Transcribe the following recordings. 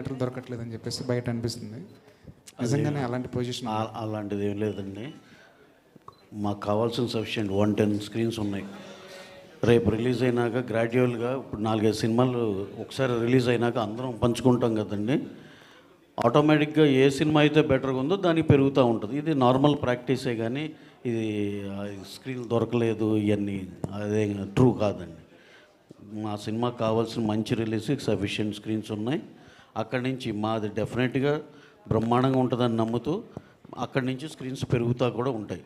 థియేటర్లు దొరకట్లేదని చెప్పేసి బయట అనిపిస్తుంది. నిజంగానే అలాంటి పొజిషన్ అలాంటిది ఏం లేదండి. మాకు కావాల్సిన సఫిషియెంట్ 110 స్క్రీన్స్ ఉన్నాయి. రేపు రిలీజ్ అయినాక గ్రాడ్యువల్గా ఇప్పుడు 4-5 సినిమాలు ఒకసారి రిలీజ్ అయినాక అందరం పంచుకుంటాం కదండి. ఆటోమేటిక్గా ఏ సినిమా అయితే బెటర్గా ఉందో దానికి పెరుగుతూ ఉంటుంది. ఇది నార్మల్ ప్రాక్టీసే, కానీ ఇది స్క్రీన్ దొరకలేదు ఇవన్నీ అదే ట్రూ కాదండి. మా సినిమాకి కావాల్సిన మంచి రిలీజ్కి సఫిషియెంట్ స్క్రీన్స్ ఉన్నాయి. అక్కడి నుంచి మాది డెఫినెట్గా బ్రహ్మాండంగా ఉంటుందని నమ్ముతూ అక్కడి నుంచి స్క్రీన్స్ పెరుగుతూ కూడా ఉంటాయి.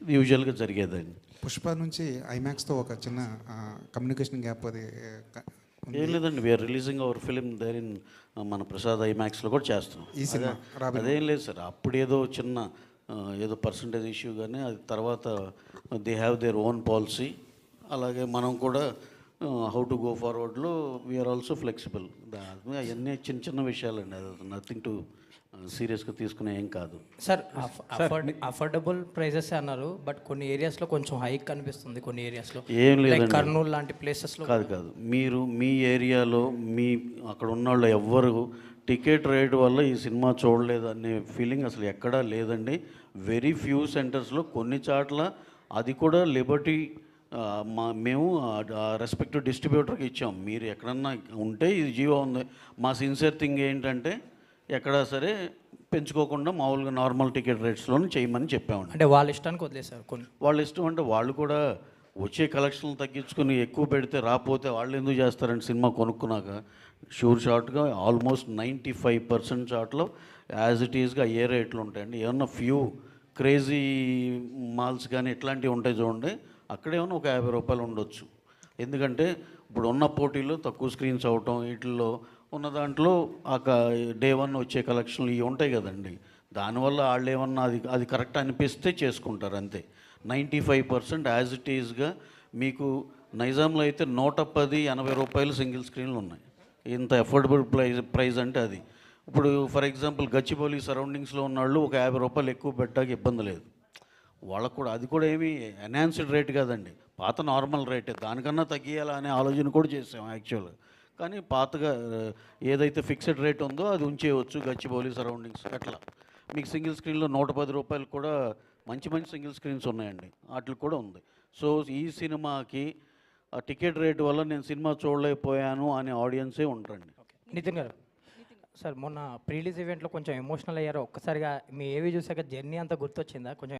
ఇది యూజువల్గా జరిగేదండి. పుష్ప నుంచి ఐమాక్స్తో ఒక చిన్న కమ్యూనికేషన్ గ్యాప్ అది ఏం లేదండి. We are releasing our film there in మన ప్రసాద్ ఐమాక్స్లో కూడా చేస్తాం. ఈ సినిమా అదేం లేదు సార్. అప్పుడు ఏదో చిన్న ఏదో పర్సంటేజ్ ఇష్యూ, కానీ అది తర్వాత they have their own policy. అలాగే మనం కూడా హౌ టు గో ఫార్వర్డ్లో వీఆర్ ఆల్సో ఫ్లెక్సిబుల్. అవన్నీ చిన్న చిన్న విషయాలండి. అది నథింగ్ టు సీరియస్గా తీసుకునే ఏం కాదు సార్. అఫోర్డబుల్ ప్రైజెస్ అన్నారు, బట్ కొన్ని ఏరియాస్లో కొంచెం హైక్ కనిపిస్తుంది. కొన్ని ఏరియాస్లో ఏం లేదు, కర్నూలు లాంటి ప్లేసెస్లో కాదు. మీరు మీ ఏరియాలో అక్కడ ఉన్న వాళ్ళు ఎవ్వరు టికెట్ రేట్ వల్ల ఈ సినిమా చూడలేదు అనే ఫీలింగ్ అసలు ఎక్కడా లేదండి. వెరీ ఫ్యూ సెంటర్స్లో, కొన్ని చోట్ల అది కూడా లిబర్టీ మేము రెస్పెక్టివ్ డిస్ట్రిబ్యూటర్కి ఇచ్చాం. మీరు ఎక్కడన్నా ఉంటే ఇది జీవో ఉంది. మా సిన్సియర్ థింగ్ ఏంటంటే ఎక్కడా సరే పెంచుకోకుండా మామూలుగా నార్మల్ టికెట్ రేట్స్లోనే చేయమని చెప్పామండి. అంటే వాళ్ళ ఇష్టానికి వదిలేసారు. వాళ్ళ ఇష్టం అంటే వాళ్ళు కూడా వచ్చే కలెక్షన్లు తగ్గించుకొని ఎక్కువ పెడితే రాకపోతే వాళ్ళు ఎందుకు చేస్తారంటే సినిమా కొనుక్కున్నాక షూర్ షార్ట్గా ఆల్మోస్ట్ 95% షార్ట్లో యాజ్ ఇట్ ఈస్గా ఏ రేట్లు ఉంటాయండి. ఏమన్నా ఫ్యూ క్రేజీ మాల్స్ కానీ ఇట్లాంటివి ఉంటాయి చూడండి, అక్కడేమన్నా ఒక 50 రూపాయలు ఉండొచ్చు. ఎందుకంటే ఇప్పుడు ఉన్న పోటీలో తక్కువ స్క్రీన్స్ అవటం, వీటిల్లో ఉన్న దాంట్లో డే 1 వచ్చే కలెక్షన్లు ఇవి ఉంటాయి కదండి. దానివల్ల వాళ్ళు ఏమన్నా అది కరెక్ట్ అనిపిస్తే చేసుకుంటారు అంతే. 95% యాజ్ ఇట్ ఈజ్గా మీకు నైజాంలో అయితే 110-80 రూపాయలు సింగిల్ స్క్రీన్లు ఉన్నాయి. ఇంత అఫోర్డబుల్ ప్రైస్ అంటే అది. ఇప్పుడు ఫర్ ఎగ్జాంపుల్ గచ్చిబౌలి సరౌండింగ్స్లో ఉన్న వాళ్ళు ఒక 50 రూపాయలు ఎక్కువ పెట్టడానికి ఇబ్బంది లేదు వాళ్ళకు కూడా. అది కూడా ఏమీ ఎన్హాన్స్డ్ రేట్ కాదండి, పాత నార్మల్ రేటే. దానికన్నా తగ్గియాలా అనే ఆలోచన కూడా చేసాం యాక్చువల్గా. కానీ పాతగా ఏదైతే ఫిక్స్డ్ రేట్ ఉందో అది ఉంచేయవచ్చు. గచ్చిబౌలి సరౌండింగ్స్ అట్లా మీకు సింగిల్ స్క్రీన్లో 110 రూపాయలు కూడా మంచి సింగిల్ స్క్రీన్స్ ఉన్నాయండి, వాటికి కూడా ఉంది. సో ఈ సినిమాకి ఆ టికెట్ రేటు వల్ల నేను సినిమా చూడలేకపోయాను అనే ఆడియన్సే ఉంటారండి. నితిన్ గారు, సార్ మొన్న ప్రీ రిలీజ్ ఈవెంట్లో కొంచెం ఎమోషనల్ అయ్యారు. ఒక్కసారిగా మీ ఏవి చూసాక జర్నీ అంతా గుర్తొచ్చిందా? కొంచెం